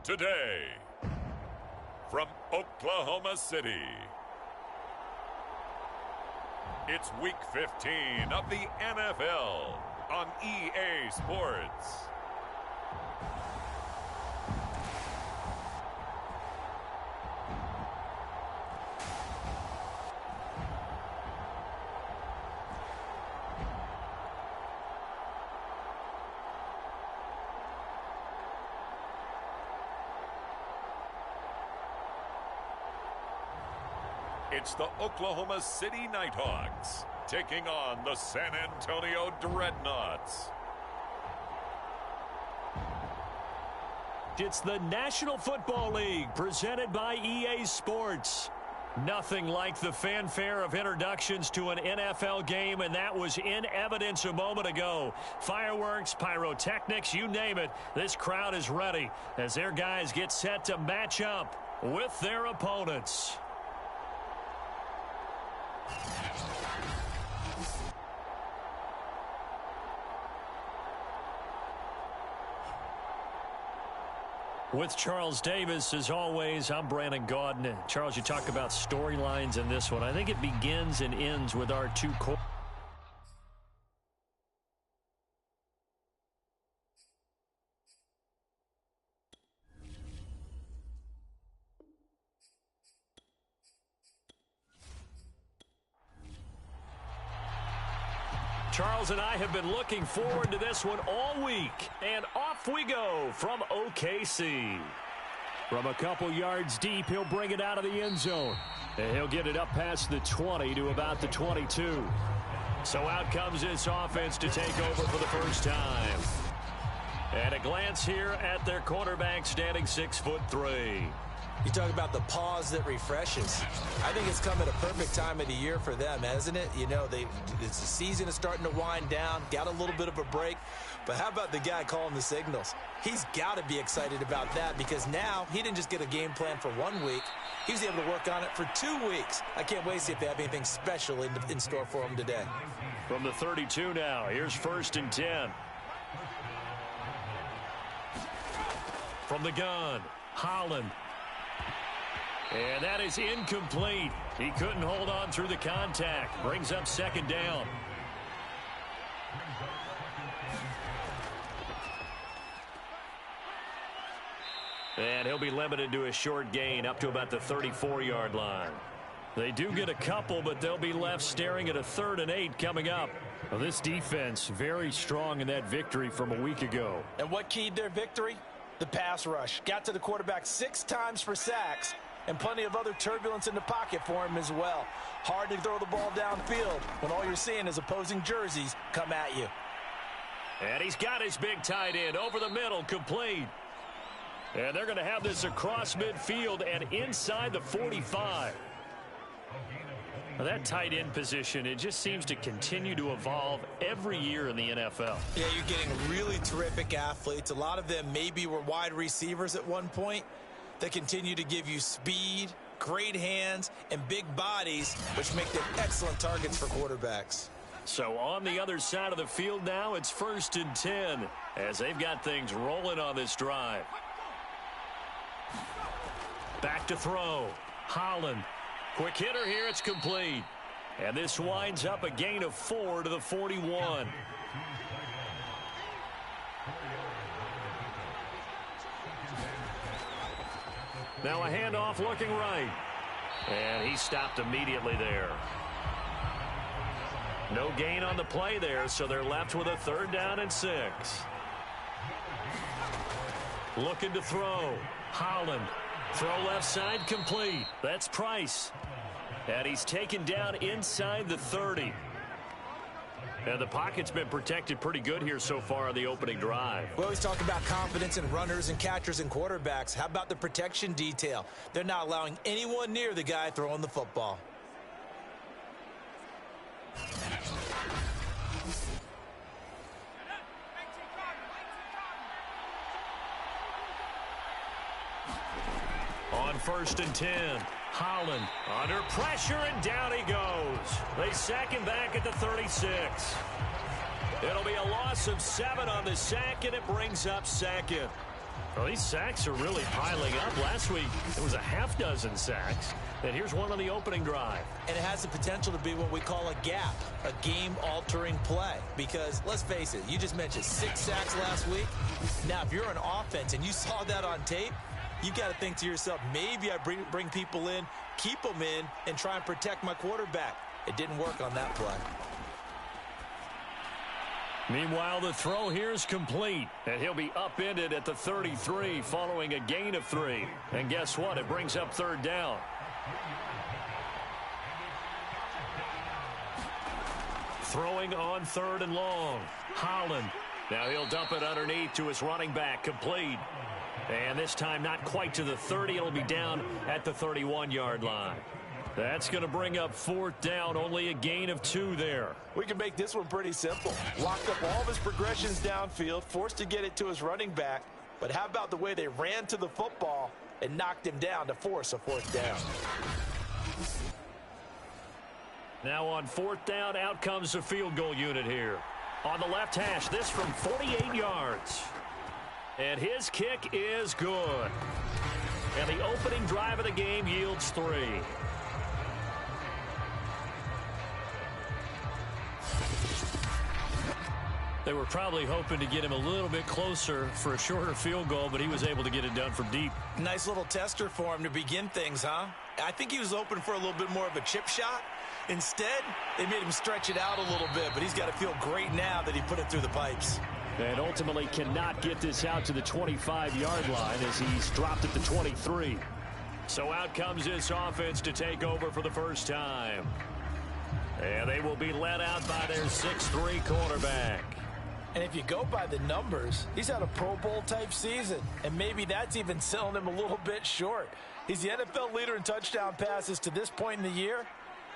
Today, from Oklahoma City, it's Week 15 of the NFL on EA Sports. It's the Oklahoma City Nighthawks taking on the San Antonio Dreadnoughts. It's the National Football League presented by EA Sports. Nothing like the fanfare of introductions to an NFL game, and that was in evidence a moment ago. Fireworks, pyrotechnics, you name it. This crowd is ready as their guys get set to match up with their opponents. With Charles Davis, as always, I'm Brandon Gaudin. Charles, you talk about storylines in this one. I think it begins and ends with our two core. Charles and I have been looking forward to this one all week. And off we go from OKC. From a couple yards deep, he'll bring it out of the end zone. And he'll get it up past the 20 to about the 22. So out comes this offense to take over for the first time. And a glance here at their quarterback standing 6'3". You talk about the pause that refreshes. I think it's come at a perfect time of the year for them, hasn't it? You know, the season is starting to wind down, got a little bit of a break. But how about the guy calling the signals? He's got to be excited about that because now he didn't just get a game plan for 1 week. He was able to work on it for 2 weeks. I can't wait to see if they have anything special in store for him today. From the 32 now, here's 1st and 10. From the gun, Holland. And that is incomplete. He couldn't hold on through the contact. Brings up 2nd down. And he'll be limited to a short gain up to about the 34-yard line. They do get a couple, but they'll be left staring at a 3rd and 8 coming up. Well, this defense very strong in that victory from a week ago. And what keyed their victory? The pass rush. Got to the quarterback 6 times for sacks. And plenty of other turbulence in the pocket for him as well. Hard to throw the ball downfield when all you're seeing is opposing jerseys come at you. And he's got his big tight end over the middle, complete. And they're going to have this across midfield and inside the 45. Now that tight end position, it just seems to continue to evolve every year in the NFL. Yeah, you're getting really terrific athletes. A lot of them maybe were wide receivers at one point. They continue to give you speed, great hands, and big bodies, which make them excellent targets for quarterbacks. So on the other side of the field now, it's 1st and 10 as they've got things rolling on this drive. Back to throw. Holland. Quick hitter here. It's complete. And this winds up a gain of 4 to the 41. Now a handoff looking right. And he stopped immediately there. No gain on the play there, so they're left with a 3rd down and 6. Looking to throw. Holland. Throw left side complete. That's Price. And he's taken down inside the 30. And the pocket's been protected pretty good here so far on the opening drive. We always talk about confidence in runners and catchers and quarterbacks. How about the protection detail? They're not allowing anyone near the guy throwing the football. On 1st and 10, Holland under pressure, and down he goes. They sack him back at the 36. It'll be a loss of 7 on the sack, and it brings up 2nd. Well, these sacks are really piling up. Last week, it was a half dozen sacks. And here's one on the opening drive. And it has the potential to be what we call a gap, a game-altering play. Because, let's face it, you just mentioned 6 sacks last week. Now, if you're an offense and you saw that on tape, you got to think to yourself, maybe I bring people in, keep them in, and try and protect my quarterback. It didn't work on that play. Meanwhile, the throw here is complete, and he'll be upended at the 33 following a gain of 3. And guess what? It brings up third down. Throwing on third and long. Holland. Now he'll dump it underneath to his running back. Complete. And this time not quite to the 30. It'll be down at the 31-yard line. That's going to bring up fourth down. Only a gain of 2 there. We can make this one pretty simple. Locked up all of his progressions downfield, forced to get it to his running back. But how about the way they ran to the football and knocked him down to force a fourth down? Now on fourth down, out comes the field goal unit here. On the left hash, this from 48 yards. And his kick is good. And the opening drive of the game yields 3. They were probably hoping to get him a little bit closer for a shorter field goal, but he was able to get it done from deep. Nice little tester for him to begin things, huh? I think he was open for a little bit more of a chip shot. Instead, they made him stretch it out a little bit, but he's got to feel great now that he put it through the pipes. And ultimately cannot get this out to the 25-yard line as he's dropped at the 23. So out comes this offense to take over for the first time. And they will be led out by their 6'3 quarterback. And if you go by the numbers, he's had a Pro Bowl-type season, and maybe that's even selling him a little bit short. He's the NFL leader in touchdown passes to this point in the year,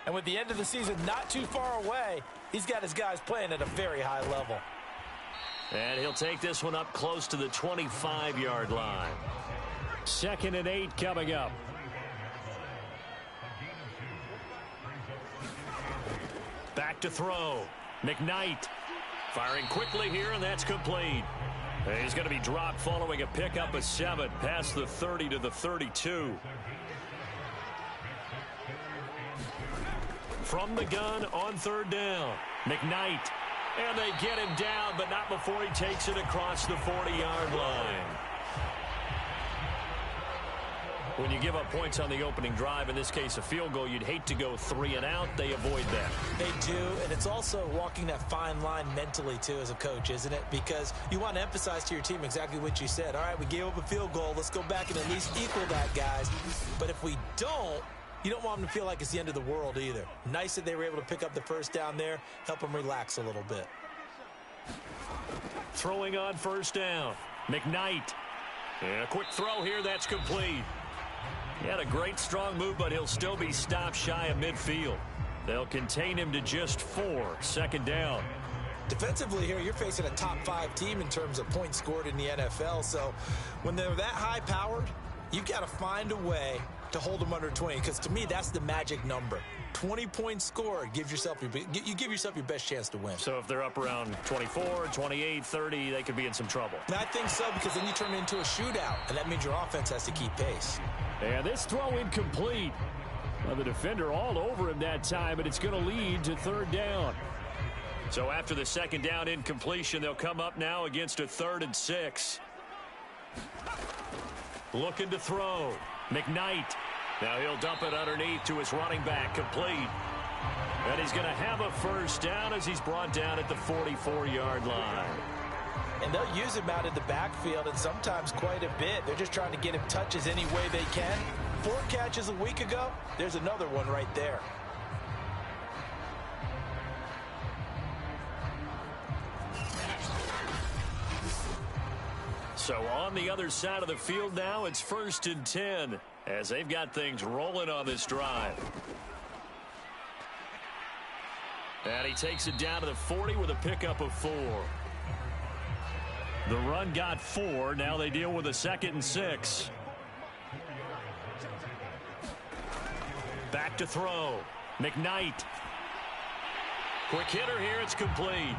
and with the end of the season not too far away, he's got his guys playing at a very high level. And he'll take this one up close to the 25-yard line. 2nd and 8 coming up. Back to throw. McKnight. Firing quickly here, and that's complete. And he's going to be dropped following a pickup of 7 past the 30 to the 32. From the gun on third down. McKnight. And they get him down, but not before he takes it across the 40-yard line. When you give up points on the opening drive, in this case a field goal, you'd hate to go 3 and out. They avoid that. They do, and it's also walking that fine line mentally, too, as a coach, isn't it? Because you want to emphasize to your team exactly what you said. All right, we gave up a field goal. Let's go back and at least equal that, guys. But if we don't, you don't want them to feel like it's the end of the world either. Nice that they were able to pick up the first down there, help them relax a little bit. Throwing on first down. McKnight. And a quick throw here, that's complete. He had a great strong move, but he'll still be stopped shy of midfield. They'll contain him to just 4. 2nd down. Defensively here, you're facing a top 5 team in terms of points scored in the NFL. So when they're that high-powered, you've got to find a way to hold them under 20, because to me, that's the magic number. 20 points scored, you give yourself your best chance to win. So if they're up around 24, 28, 30, they could be in some trouble. And I think so, because then you turn it into a shootout, and that means your offense has to keep pace. And this throw incomplete. Well, the defender all over him that time, but it's going to lead to third down. So after the 2nd down incompletion, they'll come up now against a 3rd and 6. Looking to throw. McKnight. Now he'll dump it underneath to his running back. Complete. And he's going to have a first down as he's brought down at the 44-yard line. And they'll use him out in the backfield, and sometimes quite a bit. They're just trying to get him touches any way they can. 4 catches a week ago, there's another one right there. So on the other side of the field now, it's 1st and 10 as they've got things rolling on this drive. And he takes it down to the 40 with a pickup of 4. The run got 4. Now they deal with a 2nd and 6. Back to throw. McKnight. Quick hitter here. It's complete.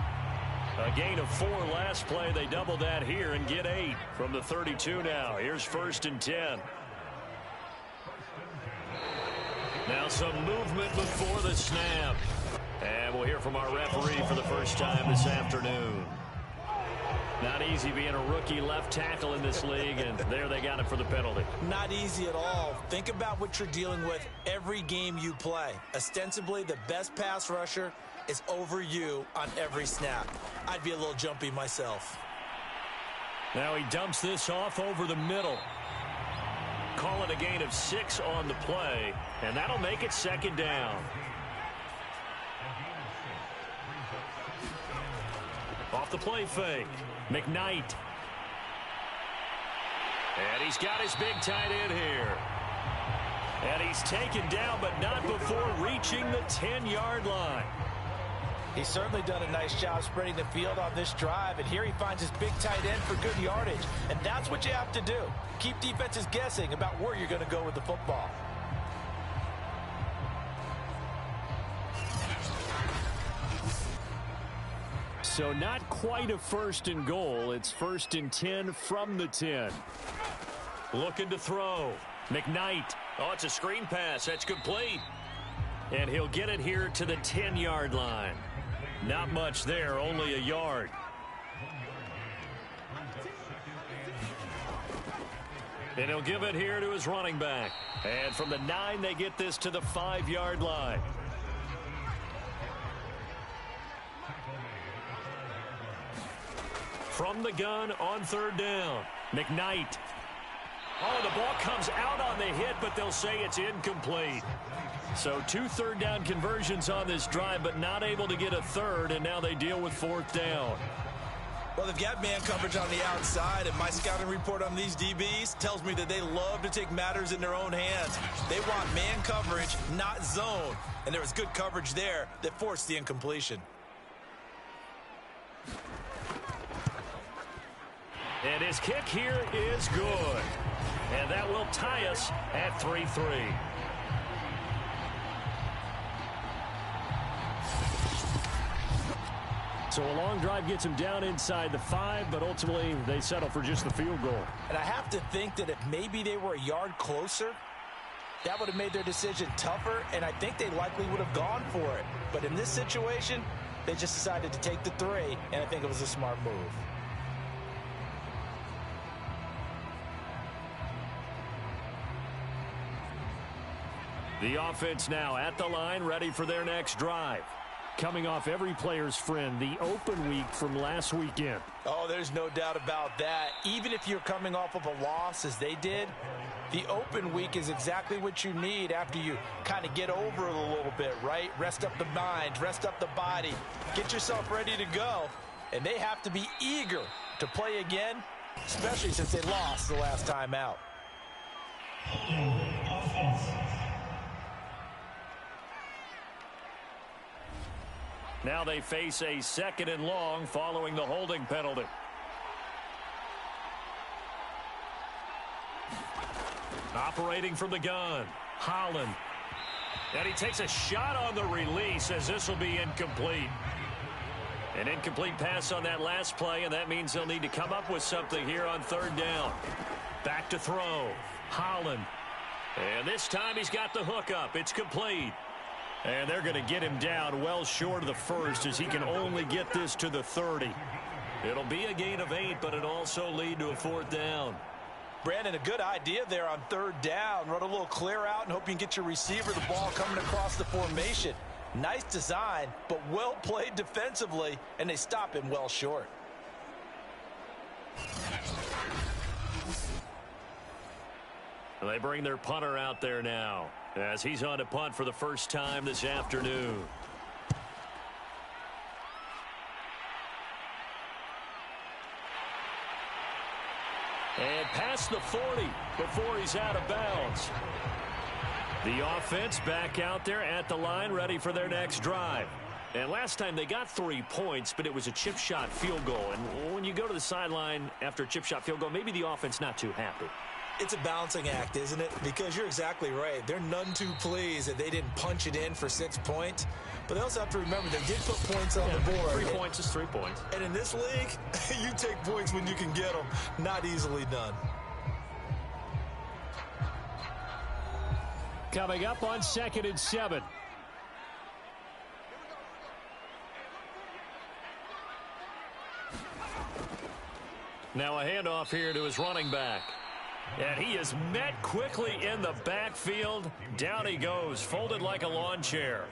A gain of 4 last play. They double that here and get 8 from the 32 now. Here's 1st and 10. Now some movement before the snap. And we'll hear from our referee for the first time this afternoon. Not easy being a rookie left tackle in this league, and there they got it for the penalty. Not easy at all. Think about what you're dealing with every game you play. Ostensibly, the best pass rusher is over you on every snap. I'd be a little jumpy myself. Now he dumps this off over the middle. Call it a gain of 6 on the play, and that'll make it 2nd down. Off the play fake, McKnight. And he's got his big tight end here. And he's taken down, but not before reaching the 10-yard line. He's certainly done a nice job spreading the field on this drive, and here he finds his big tight end for good yardage. And that's what you have to do. Keep defenses guessing about where you're going to go with the football. So not quite a 1st and goal. It's 1st and 10 from the 10. Looking to throw. McKnight. Oh, it's a screen pass. That's complete. And he'll get it here to the 10-yard line. Not much there, only a yard. And he'll give it here to his running back. And from the 9, they get this to the 5-yard line. From the gun on 3rd down, McKnight. Oh, the ball comes out on the hit, but they'll say it's incomplete. So 2 3rd down conversions on this drive, but not able to get a 3rd, and now they deal with 4th down. Well, they've got man coverage on the outside, and my scouting report on these DBs tells me that they love to take matters in their own hands. They want man coverage, not zone. And there was good coverage there that forced the incompletion. And his kick here is good. And that will tie us at 3-3. So a long drive gets him down inside the 5, but ultimately they settle for just the field goal. And I have to think that if maybe they were a yard closer, that would have made their decision tougher, and I think they likely would have gone for it. But in this situation, they just decided to take the 3, and I think it was a smart move. The offense now at the line, ready for their next drive. Coming off every player's friend, the open week from last weekend. Oh, there's no doubt about that. Even if you're coming off of a loss, as they did, the open week is exactly what you need after you kind of get over it a little bit, right? Rest up the mind, rest up the body, get yourself ready to go. And they have to be eager to play again, especially since they lost the last time out. Now they face a 2nd and long following the holding penalty. Operating from the gun, Holland. And he takes a shot on the release as this will be incomplete. An incomplete pass on that last play, and that means they'll need to come up with something here on 3rd down. Back to throw, Holland. And this time he's got the hook up. It's complete. And they're going to get him down well short of the 1st as he can only get this to the 30. It'll be a gain of 8, but it'll also lead to a 4th down. Brandon, a good idea there on 3rd down. Run a little clear out and hope you can get your receiver the ball coming across the formation. Nice design, but well played defensively, and they stop him well short. They bring their punter out there now as he's on to punt for the first time this afternoon. And past the 40 before he's out of bounds. The offense back out there at the line, ready for their next drive. And last time they got 3 points, but it was a chip shot field goal. And when you go to the sideline after a chip shot field goal, maybe the offense not too happy. It's a balancing act, isn't it? Because you're exactly right. They're none too pleased that they didn't punch it in for 6 points. But they also have to remember they did put points on the board. 3 points is 3 points. And in this league, you take points when you can get them. Not easily done. Coming up on 2nd and 7. Now a handoff here to his running back. And he is met quickly in the backfield. Down he goes, folded like a lawn chair.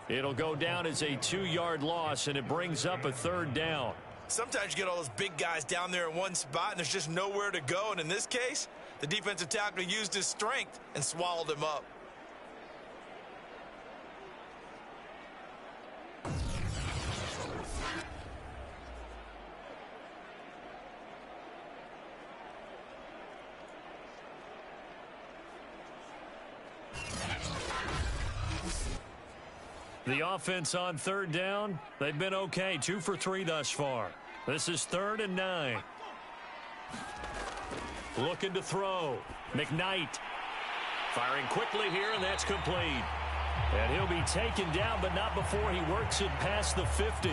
It'll go down as a 2-yard loss, and it brings up a 3rd down. Sometimes you get all those big guys down there in one spot, and there's just nowhere to go. And in this case, the defensive tackle used his strength and swallowed him up. The offense on 3rd down, they've been okay. 2 for 3 thus far. This is 3rd and 9. Looking to throw. McKnight firing quickly here, and that's complete. And he'll be taken down, but not before he works it past the 50.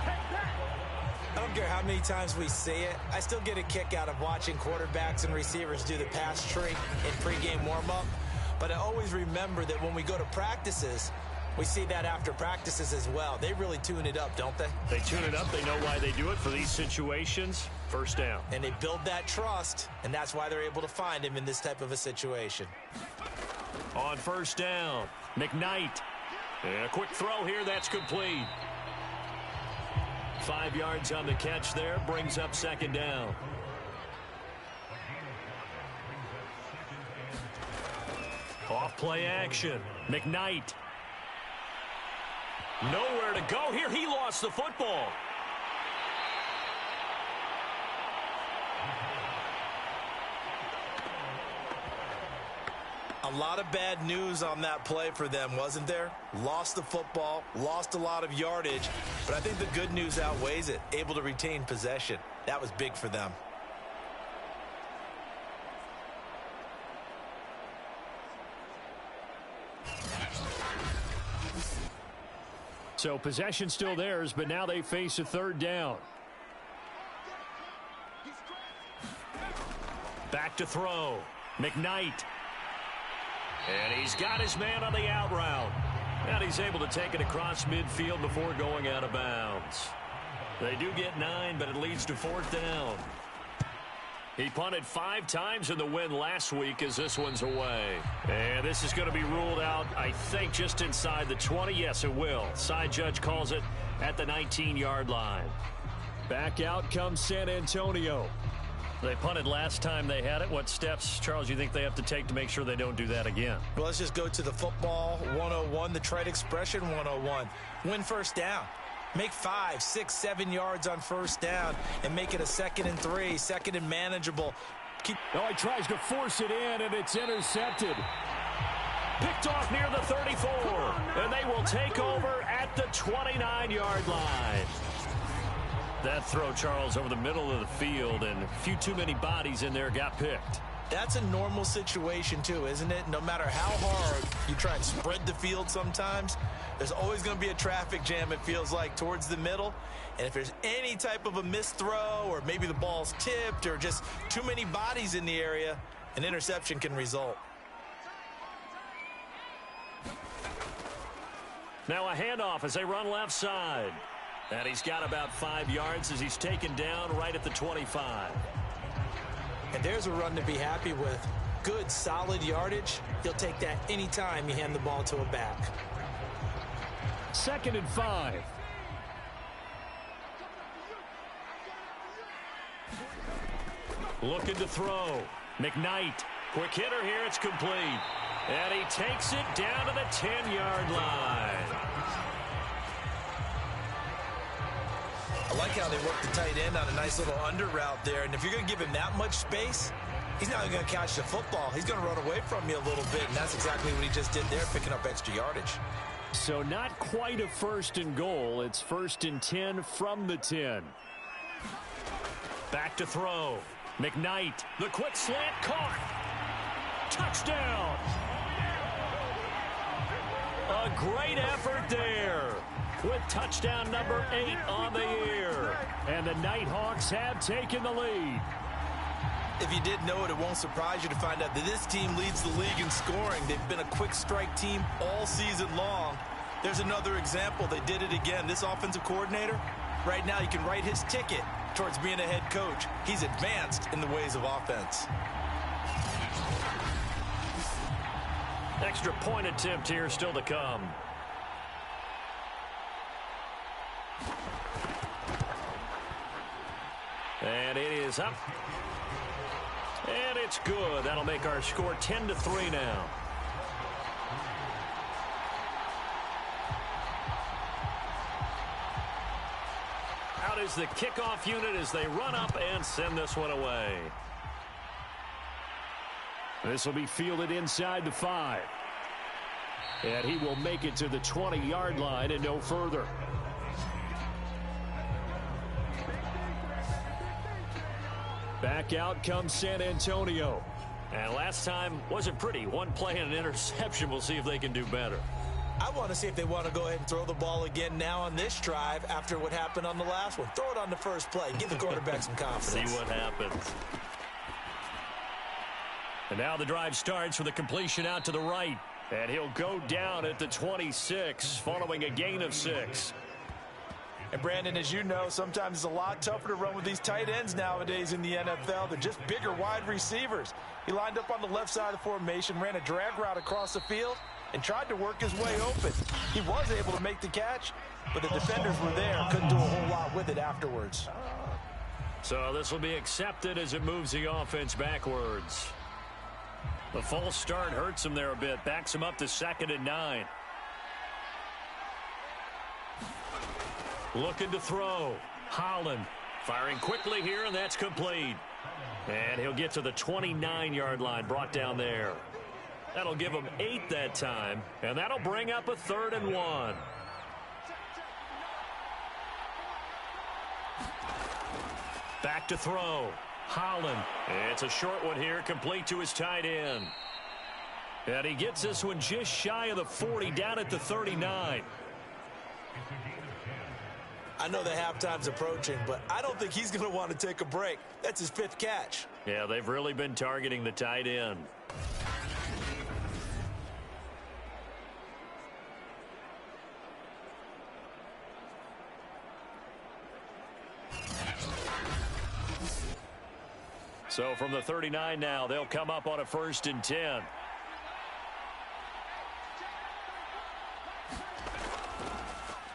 I don't care how many times we see it. I still get a kick out of watching quarterbacks and receivers do the pass tree in pregame warm-up. But I always remember that when we go to practices, we see that after practices as well. They really tune it up, don't they? They tune it up. They know why they do it for these situations. 1st down. And they build that trust, and that's why they're able to find him in this type of a situation. On 1st down, McKnight. And a quick throw here. That's complete. 5 yards on the catch there. Brings up 2nd down. Off play action. McKnight. Nowhere to go here. He lost the football. A lot of bad news on that play for them, wasn't there? Lost the football, lost a lot of yardage, but I think the good news outweighs it. Able to retain possession. That was big for them. So possession still theirs, but now they face a 3rd down. Back to throw. McKnight. And he's got his man on the out route. And he's able to take it across midfield before going out of bounds. They do get 9, but it leads to 4th down. He punted 5 times in the win last week as this one's away. And this is going to be ruled out, I think, just inside the 20. Yes, it will. Side judge calls it at the 19-yard line. Back out comes San Antonio. They punted last time they had it. What steps, Charles, you think they have to take to make sure they don't do that again? Well, let's just go to the football 101, the trade expression 101. Win 1st down. Make 5, 6, 7 yards on 1st down and make it a 2nd and 3, 2nd and manageable. He tries to force it in, and it's intercepted. Picked off near the 34, and they will take over at the 29-yard line. That throw, Charles, over the middle of the field, and a few too many bodies in there got picked. That's a normal situation, too, isn't it? No matter how hard you try and spread the field sometimes, there's always going to be a traffic jam, it feels like, towards the middle. And if there's any type of a missed throw or maybe the ball's tipped or just too many bodies in the area, an interception can result. Now a handoff as they run left side. And he's got about 5 yards as he's taken down right at the 25. And there's a run to be happy with. Good, solid yardage. You'll take that anytime you hand the ball to a back. 2nd and 5. Looking to throw. McKnight. Quick hitter here. It's complete. And he takes it down to the 10-yard line. I like how they work the tight end on a nice little under route there. And if you're going to give him that much space, he's not going to catch the football. He's going to run away from you a little bit, and that's exactly what he just did there, picking up extra yardage. So not quite a 1st and goal. It's 1st and 10 from the 10. Back to throw. McKnight, the quick slant caught. Touchdown. A great effort there with touchdown number 8 on the year. And the Nighthawks have taken the lead. If you didn't know it, it won't surprise you to find out that this team leads the league in scoring. They've been a quick strike team all season long. There's another example. They did it again. This offensive coordinator, right now, you can write his ticket towards being a head coach. He's advanced in the ways of offense. Extra point attempt here still to come. And it is up. And it's good. That'll make our score 10-3 now. Out is the kickoff unit as they run up and send this one away. This will be fielded inside the 5. And he will make it to the 20-yard line and no further. Back out comes San Antonio. And last time wasn't pretty. One play and an interception. We'll see if they can do better. I want to see if they want to go ahead and throw the ball again now on this drive after what happened on the last one. Throw it on the first play. Give the quarterback some confidence. See what happens. And now the drive starts with a completion out to the right. And he'll go down at the 26 following a gain of 6. And Brandon, as you know, sometimes it's a lot tougher to run with these tight ends nowadays in the NFL. They're just bigger wide receivers. He lined up on the left side of the formation, ran a drag route across the field, and tried to work his way open. He was able to make the catch, but the defenders were there. Couldn't do a whole lot with it afterwards. So this will be accepted as it moves the offense backwards. The false start hurts him there a bit. Backs him up to 2nd and 9. Looking to throw. Holland firing quickly here, and that's complete. And he'll get to the 29-yard line, brought down there. That'll give him 8 that time, and that'll bring up a 3rd and 1. Back to throw. Holland. It's a short one here, complete to his tight end. And he gets this one just shy of the 40, down at the 39. I know the halftime's approaching, but I don't think he's going to want to take a break. That's his 5th catch. Yeah, they've really been targeting the tight end. So from the 39 now, they'll come up on a 1st and 10.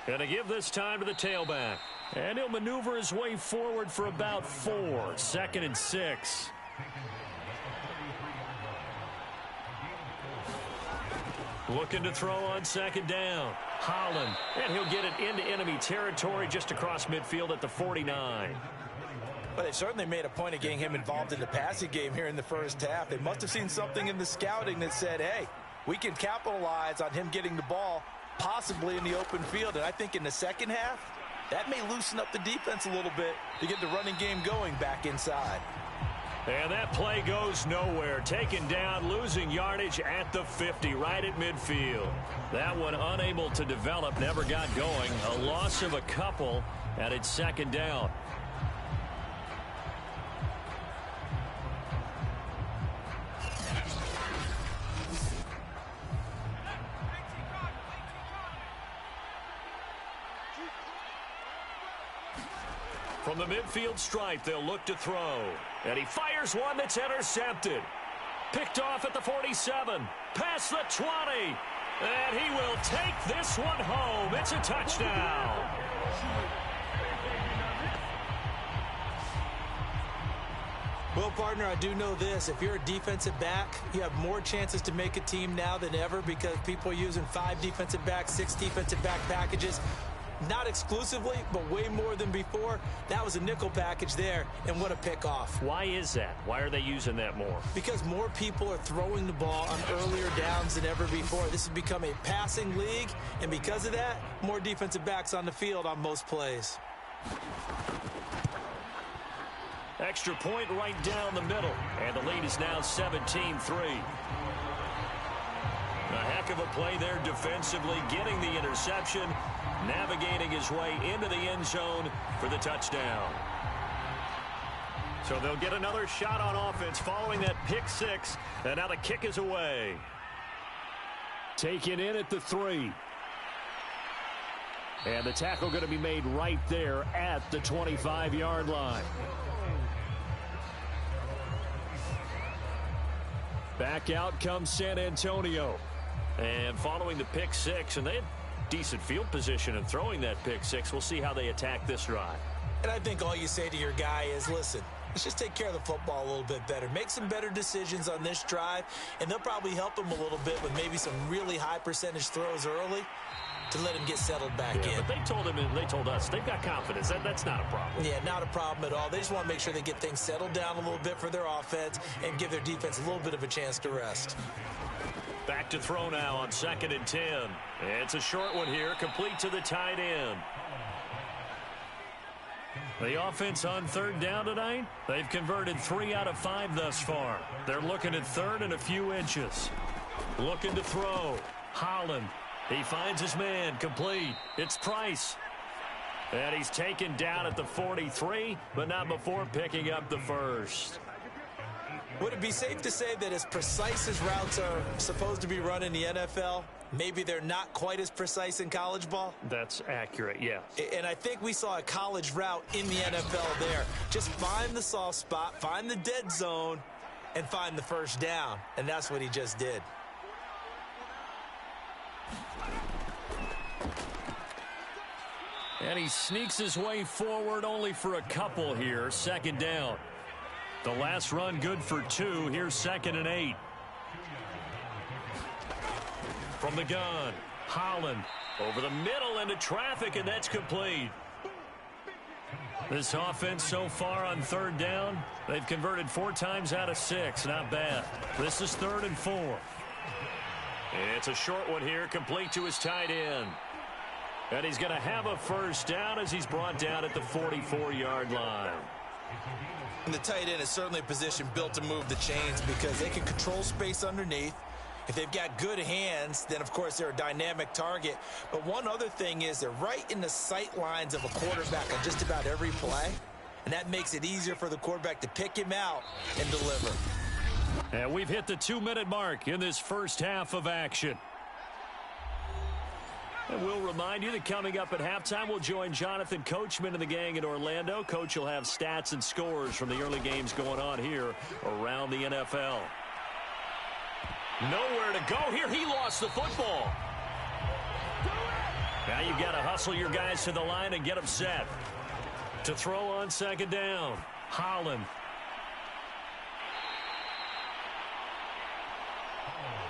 Going to give this time to the tailback. And he'll maneuver his way forward for about 4. 2nd and 6. Looking to throw on 2nd down. Holland. And he'll get it into enemy territory just across midfield at the 49. But they certainly made a point of getting him involved in the passing game here in the first half. They must have seen something in the scouting that said, hey, we can capitalize on him getting the ball possibly in the open field. And I think in the second half, that may loosen up the defense a little bit to get the running game going back inside. And that play goes nowhere. Taken down, losing yardage at the 50, right at midfield. That one unable to develop, never got going. A loss of a couple, and it's 2nd down. From the midfield stripe, they'll look to throw. And he fires one that's intercepted. Picked off at the 47. Past the 20. And he will take this one home. It's a touchdown. Well, partner, I do know this. If you're a defensive back, you have more chances to make a team now than ever because people are using 5 defensive backs, 6 defensive back packages. Not exclusively, but way more than before. That was a nickel package there, and what a pickoff. Why is that? Why are they using that more? Because more people are throwing the ball on earlier downs than ever before. This has become a passing league, and because of that, more defensive backs on the field on most plays. Extra point right down the middle. And the lead is now 17-3. A heck of a play there defensively, getting the interception, navigating his way into the end zone for the touchdown. So they'll get another shot on offense following that pick six, and now the kick is away. Taken in at the 3. And the tackle going to be made right there at the 25-yard line. Back out comes San Antonio. And following the pick six, and they had decent field position in throwing that pick six. We'll see how they attack this drive. And I think all you say to your guy is, listen, let's just take care of the football a little bit better. Make some better decisions on this drive, and they'll probably help him a little bit with maybe some really high percentage throws early to let him get settled back in. But they told him, and they told us, they've got confidence. That's not a problem. Yeah, not a problem at all. They just want to make sure they get things settled down a little bit for their offense and give their defense a little bit of a chance to rest. Back to throw now on 2nd and 10. It's a short one here, complete to the tight end. The offense on 3rd down tonight, they've converted 3 out of 5 thus far. They're looking at 3rd and a few inches. Looking to throw. Holland. He finds his man, complete. It's Price. And he's taken down at the 43, but not before picking up the first. Would it be safe to say that as precise as routes are supposed to be run in the NFL, maybe they're not quite as precise in college ball? That's accurate, yeah. And I think we saw a college route in the NFL there. Just find the soft spot, find the dead zone, and find the first down. And that's what he just did. And he sneaks his way forward only for a couple here. 2nd down. The last run good for 2. Here's 2nd and 8. From the gun, Holland over the middle into traffic, and that's complete. This offense so far on 3rd down, they've converted 4 times out of 6. Not bad. This is 3rd and 4. It's a short one here, complete to his tight end. And he's going to have a first down as he's brought down at the 44-yard line. And the tight end is certainly a position built to move the chains because they can control space underneath. If they've got good hands, then, of course, they're a dynamic target. But one other thing is they're right in the sight lines of a quarterback on just about every play. And that makes it easier for the quarterback to pick him out and deliver. And we've hit the 2-minute mark in this first half of action. And we'll remind you that coming up at halftime, we'll join Jonathan Coachman and the gang in Orlando. Coach will have stats and scores from the early games going on here around the NFL. Nowhere to go here. He lost the football. Now you've got to hustle your guys to the line and get them set. To throw on 2nd down, Holland.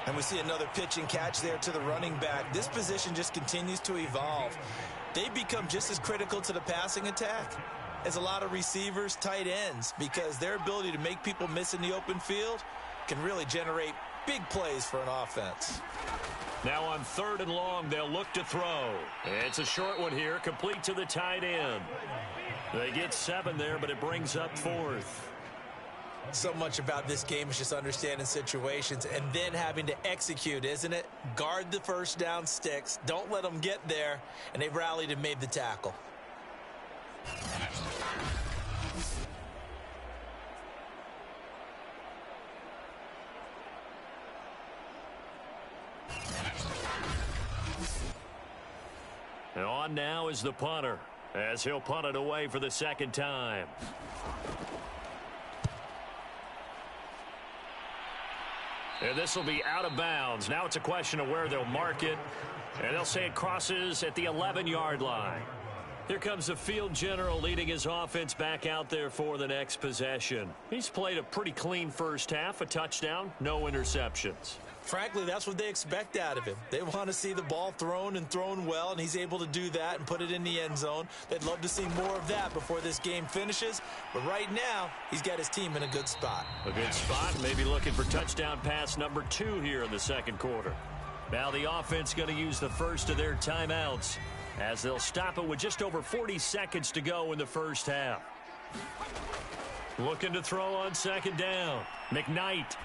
And we see another pitch and catch there to the running back. This position just continues to evolve. They become just as critical to the passing attack as a lot of receivers, tight ends, because their ability to make people miss in the open field can really generate big plays for an offense. Now on 3rd and long, they'll look to throw. It's a short one here, complete to the tight end. They get 7 there, but it brings up 4th. So much about this game is just understanding situations and then having to execute, isn't it? Guard the first down sticks. Don't let them get there. And they've rallied and made the tackle. And on now is the punter, as he'll punt it away for the 2nd time. And this will be out of bounds. Now it's a question of where they'll mark it. And they'll say it crosses at the 11-yard line. Here comes the field general leading his offense back out there for the next possession. He's played a pretty clean first half, a touchdown, no interceptions. Frankly, that's what they expect out of him. They want to see the ball thrown and thrown well, and he's able to do that and put it in the end zone. They'd love to see more of that before this game finishes. But right now, he's got his team in a good spot. A good spot, maybe looking for touchdown pass number 2 here in the 2nd quarter. Now the offense going to use the first of their timeouts as they'll stop it with just over 40 seconds to go in the first half. Looking to throw on second down. McKnight.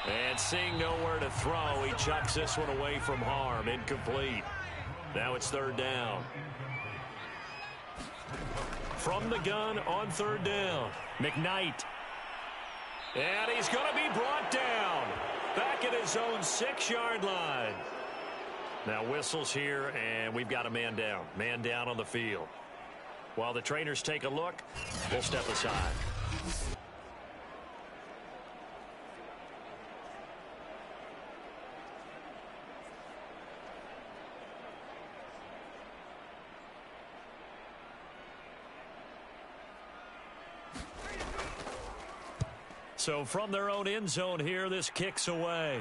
And seeing nowhere to throw, he chucks this one away from harm. Incomplete. Now it's third down. From the gun on third down, McKnight. And he's going to be brought down. Back at his own 6-yard line. Now whistles here, and we've got a man down. Man down on the field. While the trainers take a look, we'll step aside. So from their own end zone here, this kicks away.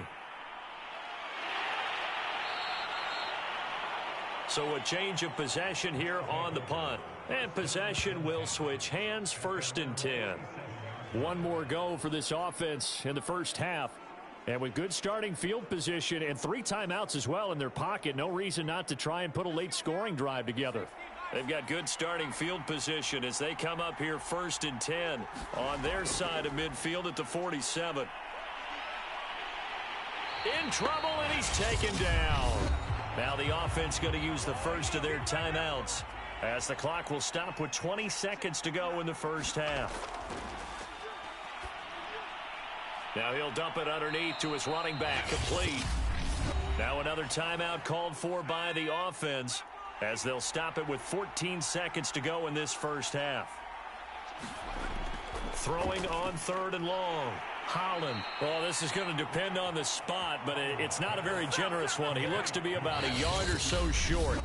So a change of possession here on the punt. And possession will switch hands, 1st and 10. One more go for this offense in the first half. And with good starting field position and 3 timeouts as well in their pocket, no reason not to try and put a late scoring drive together. They've got good starting field position as they come up here 1st and 10 on their side of midfield at the 47. In trouble, and he's taken down. Now the offense going to use the first of their timeouts as the clock will stop with 20 seconds to go in the first half. Now he'll dump it underneath to his running back, complete. Now another timeout called for by the offense as they'll stop it with 14 seconds to go in this first half. Throwing on 3rd and long. Holland. Well, this is going to depend on the spot, but it's not a very generous one. He looks to be about a yard or so short.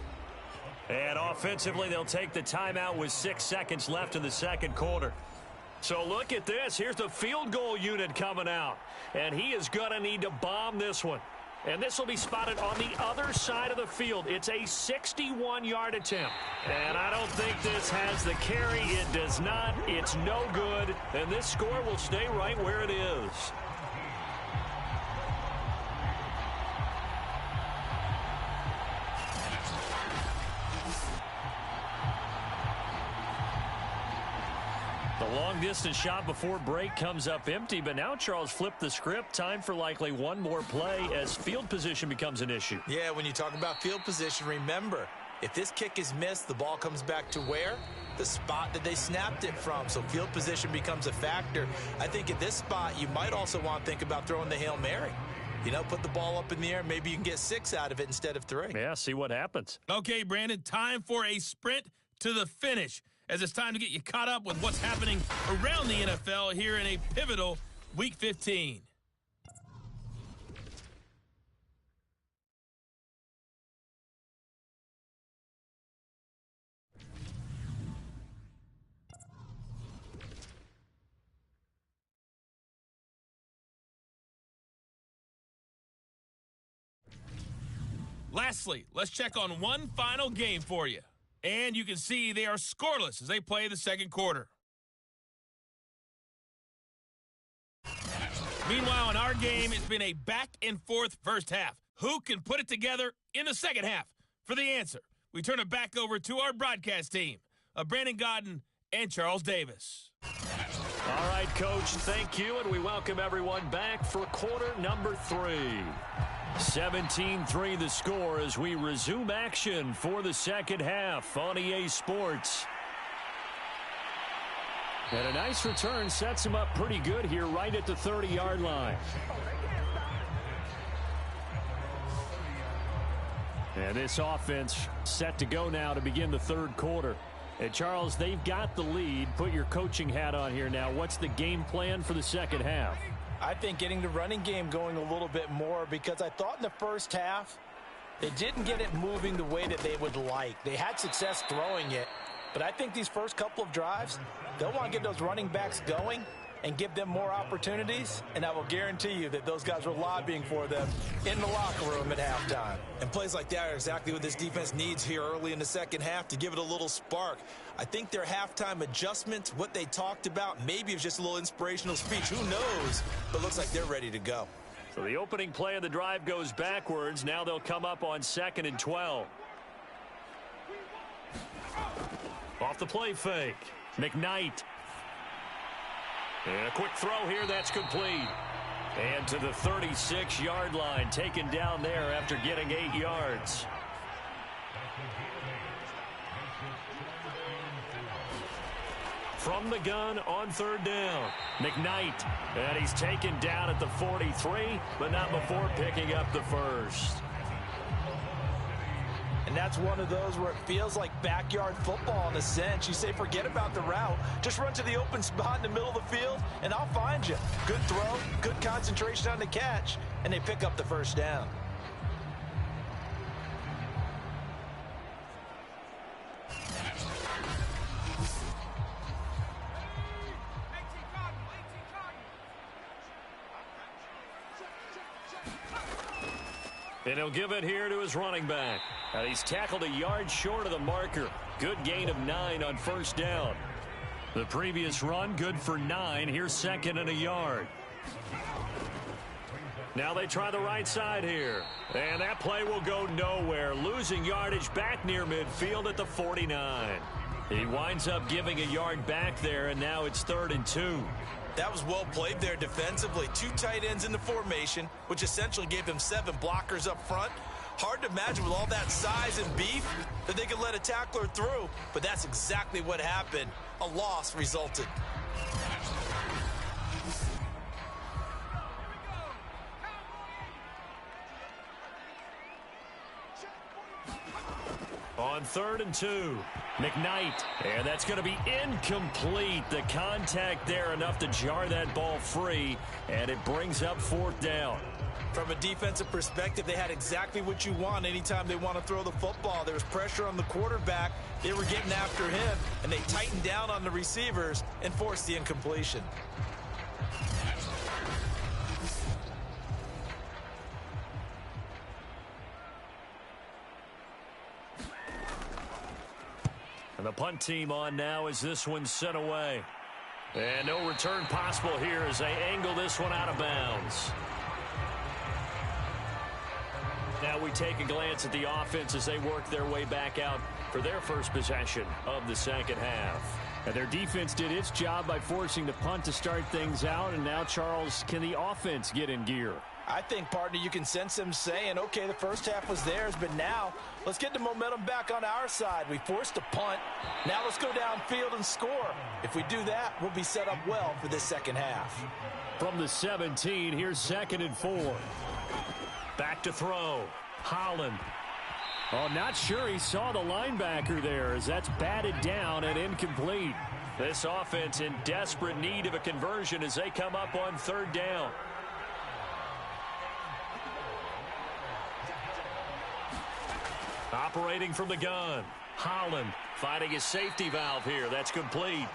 And offensively, they'll take the timeout with 6 seconds left in the second quarter. So look at this. Here's the field goal unit coming out. And he is going to need to bomb this one. And this will be spotted on the other side of the field. It's a 61-yard attempt. And I don't think this has the carry. It does not. It's no good. And this score will stay right where it is. The long-distance shot before break comes up empty, but now Charles flipped the script. Time for likely one more play as field position becomes an issue. Yeah, when you talk about field position, remember, if this kick is missed, the ball comes back to where? The spot that they snapped it from. So field position becomes a factor. I think at this spot, you might also want to think about throwing the Hail Mary. You know, put the ball up in the air. Maybe you can get 6 out of it instead of 3. Yeah, see what happens. Okay, Brandon, time for a sprint to the finish, as it's time to get you caught up with what's happening around the NFL here in a pivotal Week 15. Lastly, let's check on one final game for you. And you can see they are scoreless as they play the second quarter. Meanwhile, in our game, it's been a back-and-forth first half. Who can put it together in the second half? For the answer, we turn it back over to our broadcast team of Brandon Godden and Charles Davis. All right, Coach, thank you, and we welcome everyone back for quarter number 3. 17-3 the score as we resume action for the second half on EA Sports. And a nice return sets him up pretty good here right at the 30-yard line. And this offense set to go now to begin the third quarter. And Charles, they've got the lead. Put your coaching hat on here now. What's the game plan for the second half? I think getting the running game going a little bit more, because I thought in the first half they didn't get it moving the way that they would like. They had success throwing it, but I think these first couple of drives, they'll want to get those running backs going and give them more opportunities, and I will guarantee you that those guys were lobbying for them in the locker room at halftime. And plays like that are exactly what this defense needs here early in the second half to give it a little spark. I think their halftime adjustments, what they talked about, maybe it was just a little inspirational speech. Who knows? But looks like they're ready to go. So the opening play of the drive goes backwards. Now they'll come up on 2nd and 12. Off the play fake. McKnight. And a quick throw here, that's complete. And to the 36-yard line, taken down there after getting 8 yards. From the gun on third down, McKnight. And he's taken down at the 43, but not before picking up the first. And that's one of those where it feels like backyard football in a sense. You say, forget about the route. Just run to the open spot in the middle of the field, and I'll find you. Good throw, good concentration on the catch, and they pick up the first down. And he'll give it here to his running back. And he's tackled a yard short of the marker. Good gain of 9 on first down. The previous run, good for 9. Here's second and a yard. Now they try the right side here. And that play will go nowhere. Losing yardage back near midfield at the 49. He winds up giving a yard back there, and now it's 3rd and 2. That was well played there defensively. 2 tight ends in the formation, which essentially gave them 7 blockers up front. Hard to imagine with all that size and beef that they could let a tackler through, but that's exactly what happened. A loss resulted. On 3rd and 2, McKnight, and that's going to be incomplete. The contact there enough to jar that ball free, and it brings up 4th down. From a defensive perspective, they had exactly what you want anytime they want to throw the football. There was pressure on the quarterback. They were getting after him, and they tightened down on the receivers and forced the incompletion. And the punt team on now as this one's sent away. And no return possible here as they angle this one out of bounds. Now we take a glance at the offense as they work their way back out for their first possession of the second half. And their defense did its job by forcing the punt to start things out. And now, Charles, can the offense get in gear? I think, partner, you can sense them saying, okay, the first half was theirs, but now let's get the momentum back on our side. We forced a punt. Now let's go downfield and score. If we do that, we'll be set up well for this second half. From the 17, here's 2nd and 4. Back to throw. Holland. Oh, not sure he saw the linebacker there as that's batted down and incomplete. This offense in desperate need of a conversion as they come up on 3rd down. Operating from the gun. Holland finding his safety valve here. That's complete.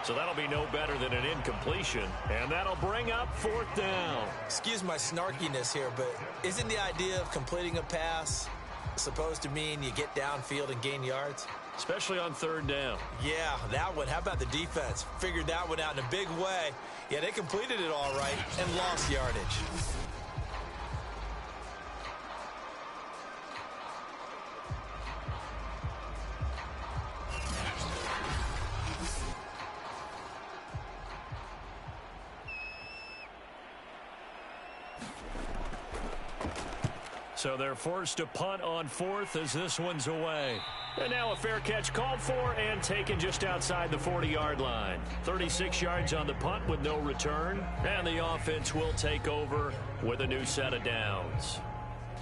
So that'll be no better than an incompletion. And that'll bring up 4th down. Excuse my snarkiness here, but isn't the idea of completing a pass supposed to mean you get downfield and gain yards? Especially on 3rd down. Yeah, that one. How about the defense? Figured that one out in a big way. Yeah, they completed it all right and lost yardage. So they're forced to punt on 4th as this one's away. And now a fair catch called for and taken just outside the 40-yard line. 36 yards on the punt with no return. And the offense will take over with a new set of downs.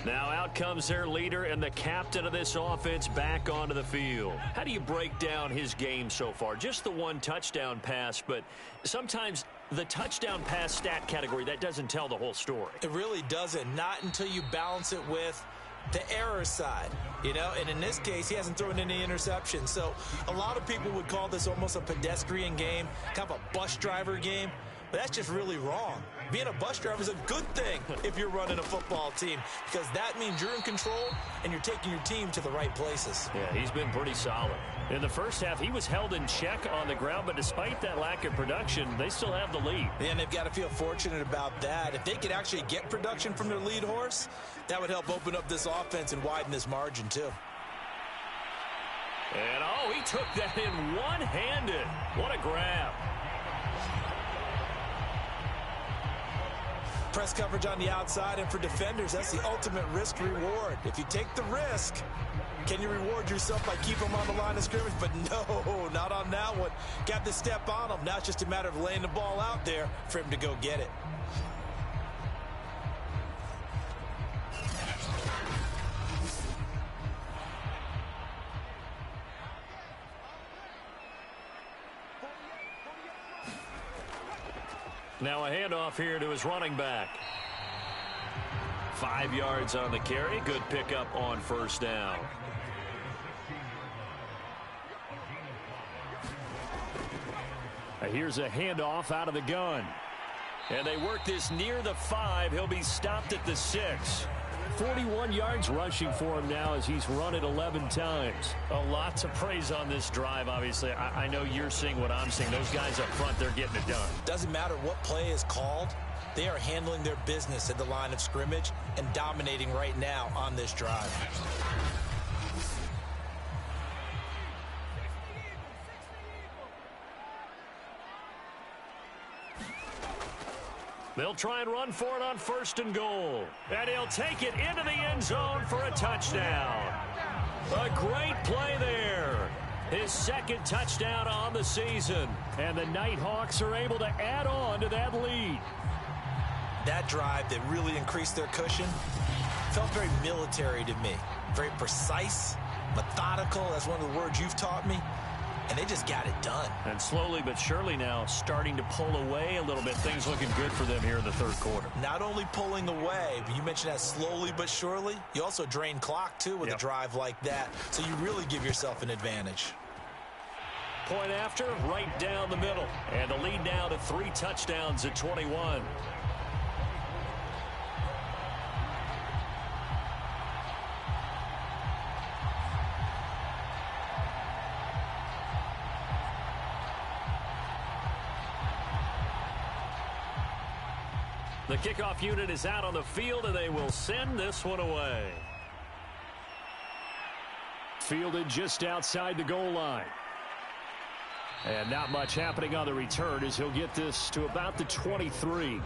Now out comes their leader and the captain of this offense back onto the field. How do you break down his game so far? Just the 1 touchdown pass, but sometimes the touchdown pass stat category, that doesn't tell the whole story. It really doesn't. Not until you balance it with the error side, you know, and in this case, he hasn't thrown any interceptions. So a lot of people would call this almost a pedestrian game, kind of a bus driver game, but that's just really wrong. Being a bus driver is a good thing if you're running a football team because that means you're in control and you're taking your team to the right places. Yeah, he's been pretty solid. In the first half, he was held in check on the ground, but despite that lack of production, they still have the lead. And they've got to feel fortunate about that. If they could actually get production from their lead horse, that would help open up this offense and widen this margin too. And, oh, he took that in one-handed. What a grab. press coverage on the outside, and for defenders, that's the ultimate risk reward. If you take the risk, can you reward yourself by keeping them on the line of scrimmage? But no, not on that one. Got to step on them. Now it's just a matter of laying the ball out there for him to go get it. Now a handoff here to his running back. 5 yards on the carry. Good pickup on first down. Here's a handoff out of the gun. And they work this near the 5. He'll be stopped at the 6. 41 yards rushing for him now as he's run it 11 times. A lot to praise on this drive, obviously. I know you're seeing what I'm seeing. Those guys up front, they're getting it done. Doesn't matter what play is called. They are handling their business at the line of scrimmage and dominating right now on this drive. They'll try and run for it on 1st and goal. And he'll take it into the end zone for a touchdown. A great play there. His 2nd touchdown on the season. And the Nighthawks are able to add on to that lead. That drive that really increased their cushion felt very military to me. Very precise, methodical. That's one of the words you've taught me. And they just got it done. And slowly but surely now starting to pull away a little bit. Things looking good for them here in the 3rd quarter. Not only pulling away, but you mentioned that slowly but surely. You also drain clock, too, with a drive like that. So you really give yourself an advantage. Point after, right down the middle. And the lead now to 3 touchdowns at 21. The kickoff unit is out on the field, and they will send this one away. Fielded just outside the goal line. And not much happening on the return as he'll get this to about the 23.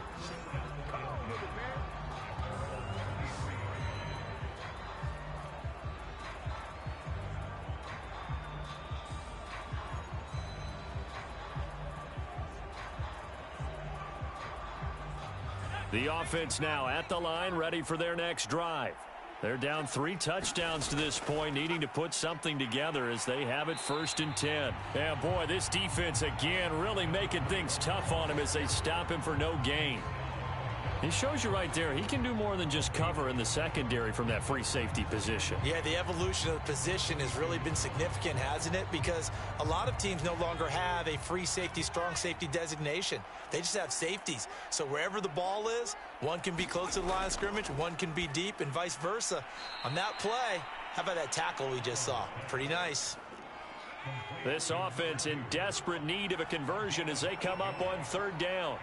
The offense now at the line, ready for their next drive. They're down 3 touchdowns to this point, needing to put something together as they have it 1st and 10. Yeah, boy, this defense again really making things tough on him as they stop him for no gain. It shows you right there, he can do more than just cover in the secondary from that free safety position. Yeah, the evolution of the position has really been significant, hasn't it? Because a lot of teams no longer have a free safety, strong safety designation. They just have safeties. So wherever the ball is, one can be close to the line of scrimmage, one can be deep, and vice versa. On that play, how about that tackle we just saw? Pretty nice. This offense in desperate need of a conversion as they come up on 3rd down.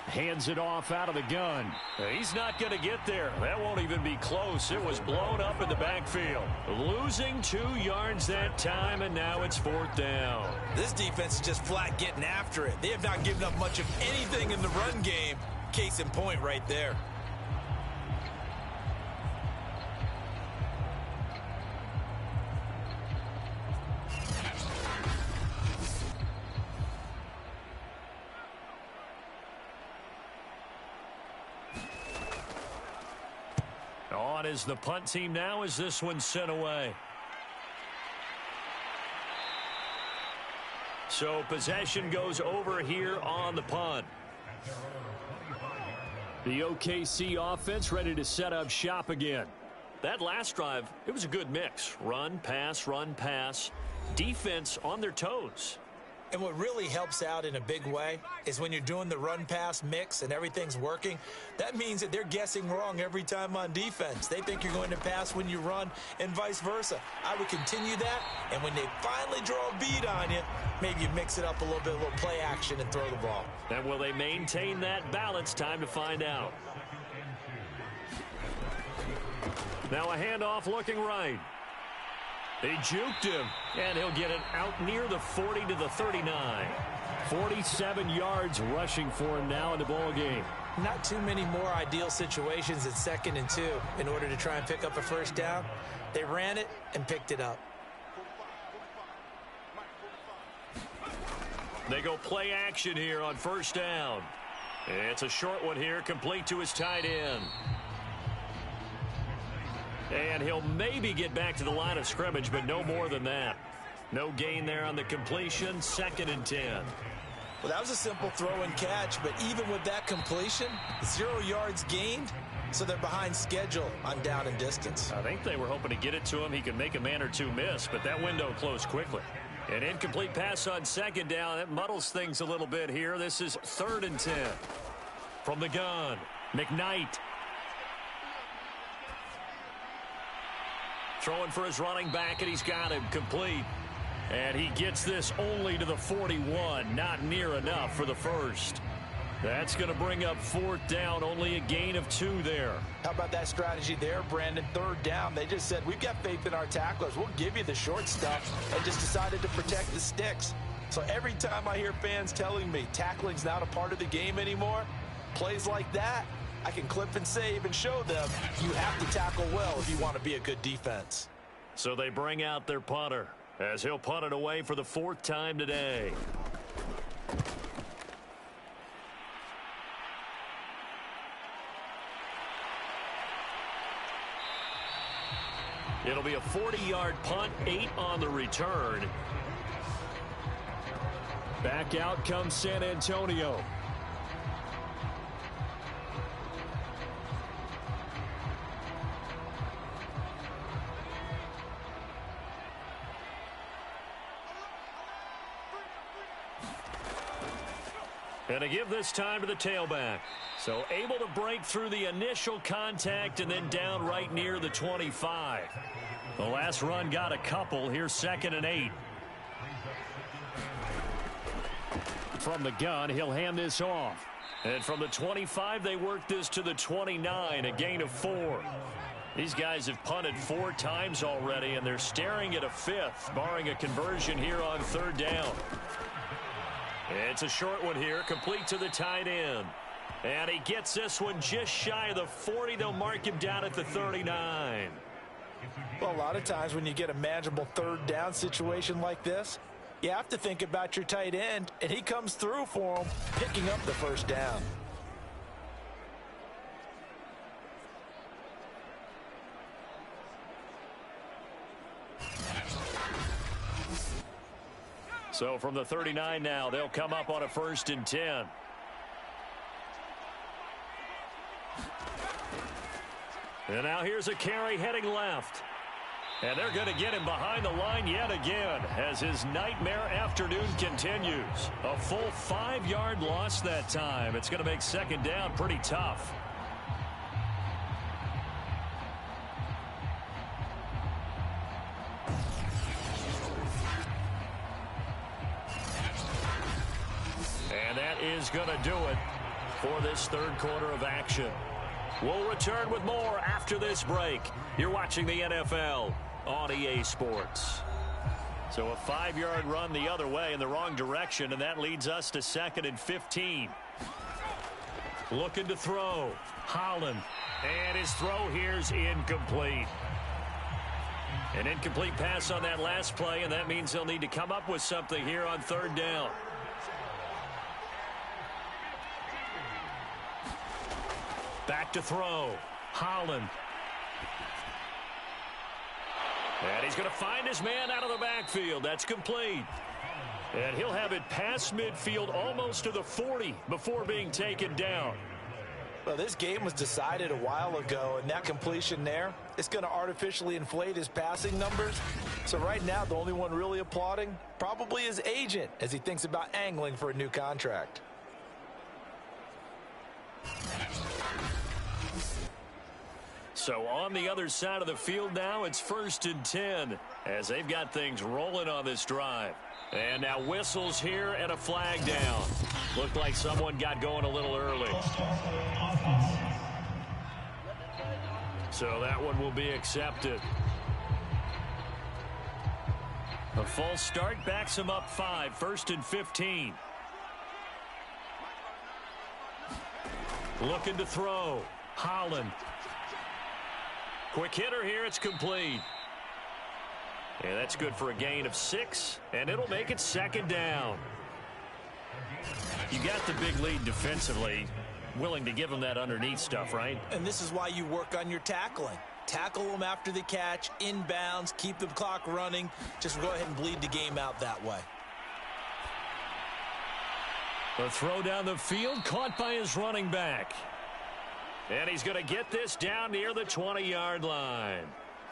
Hands it off out of the gun. He's not going to get there. That won't even be close. It was blown up in the backfield. Losing 2 yards that time, and now it's 4th down. This defense is just flat getting after it. They have not given up much of anything in the run game. Case in point right there. On is the punt team now as this one's sent away. So possession goes over here on the punt. The OKC offense ready to set up shop again. That last drive, it was a good mix. Run, pass, defense on their toes. And what really helps out in a big way is when you're doing the run-pass mix and everything's working, that means that they're guessing wrong every time on defense. They think you're going to pass when you run and vice versa. I would continue that, and when they finally draw a bead on you, maybe you mix it up a little bit, a little play action and throw the ball. And will they maintain that balance? Time to find out. Now a handoff looking right. They juked him, and he'll get it out near the 40 to the 39. 47 yards rushing for him now in the ball game. Not too many more ideal situations at 2nd and 2 in order to try and pick up a first down. They ran it and picked it up. They go play action here on first down. It's a short one here, complete to his tight end. And he'll maybe get back to the line of scrimmage, but no more than that. No gain there on the completion, 2nd and 10. Well, that was a simple throw and catch, but even with that completion, 0 yards gained, so they're behind schedule on down and distance. I think they were hoping to get it to him. He could make a man or two miss, but that window closed quickly. An incomplete pass on 2nd down. That muddles things a little bit here. This is 3rd and 10. From the gun, McKnight. Throwing for his running back, and he's got him complete. And he gets this only to the 41. Not near enough for the first. That's going to bring up 4th down. Only a gain of 2 there. How about that strategy there, Brandon? 3rd down. They just said, we've got faith in our tacklers. We'll give you the short stuff, and just decided to protect the sticks. So every time I hear fans telling me tackling's not a part of the game anymore, plays like that, I can clip and save and show them you have to tackle well if you want to be a good defense. So they bring out their punter as he'll punt it away for the 4th time today. It'll be a 40-yard punt, 8 on the return. Back out comes San Antonio. And to give this time to the tailback. So able to break through the initial contact and then down right near the 25. The last run got a couple. Here's 2nd and 8. From the gun, he'll hand this off. And from the 25, they work this to the 29, a gain of 4. These guys have punted 4 times already, and they're staring at a 5th, barring a conversion here on 3rd down. It's a short one here, complete to the tight end. And he gets this one just shy of the 40. They'll mark him down at the 39. Well, a lot of times when you get a manageable 3rd down situation like this, you have to think about your tight end, and he comes through for him, picking up the first down. So from the 39 now, they'll come up on a 1st and 10. And now here's a carry heading left. And they're going to get him behind the line yet again as his nightmare afternoon continues. A full 5-yard loss that time. It's going to make 2nd down pretty tough. And that is going to do it for this 3rd quarter of action. We'll return with more after this break. You're watching the NFL on EA Sports. So a 5-yard run the other way in the wrong direction, and that leads us to 2nd and 15. Looking to throw. Holland. And his throw here's incomplete. An incomplete pass on that last play, and that means they'll need to come up with something here on 3rd down. Back to throw. Holland. And he's going to find his man out of the backfield. That's complete. And he'll have it past midfield almost to the 40 before being taken down. Well, this game was decided a while ago, and that completion there, it's going to artificially inflate his passing numbers. So right now, the only one really applauding probably his agent as he thinks about angling for a new contract. So on the other side of the field now, it's 1st and 10 as they've got things rolling on this drive. And now whistles here and a flag down. Looked like someone got going a little early. So that one will be accepted. A false start backs him up 5, 1st and 15. Looking to throw. Holland. Quick hitter here. It's complete. And that's good for a gain of 6, and it'll make it second down. You got the big lead defensively. Willing to give them that underneath stuff, right? And this is why you work on your tackling. Tackle them after the catch, inbounds, keep the clock running. Just go ahead and bleed the game out that way. The throw down the field, caught by his running back. And he's going to get this down near the 20-yard line.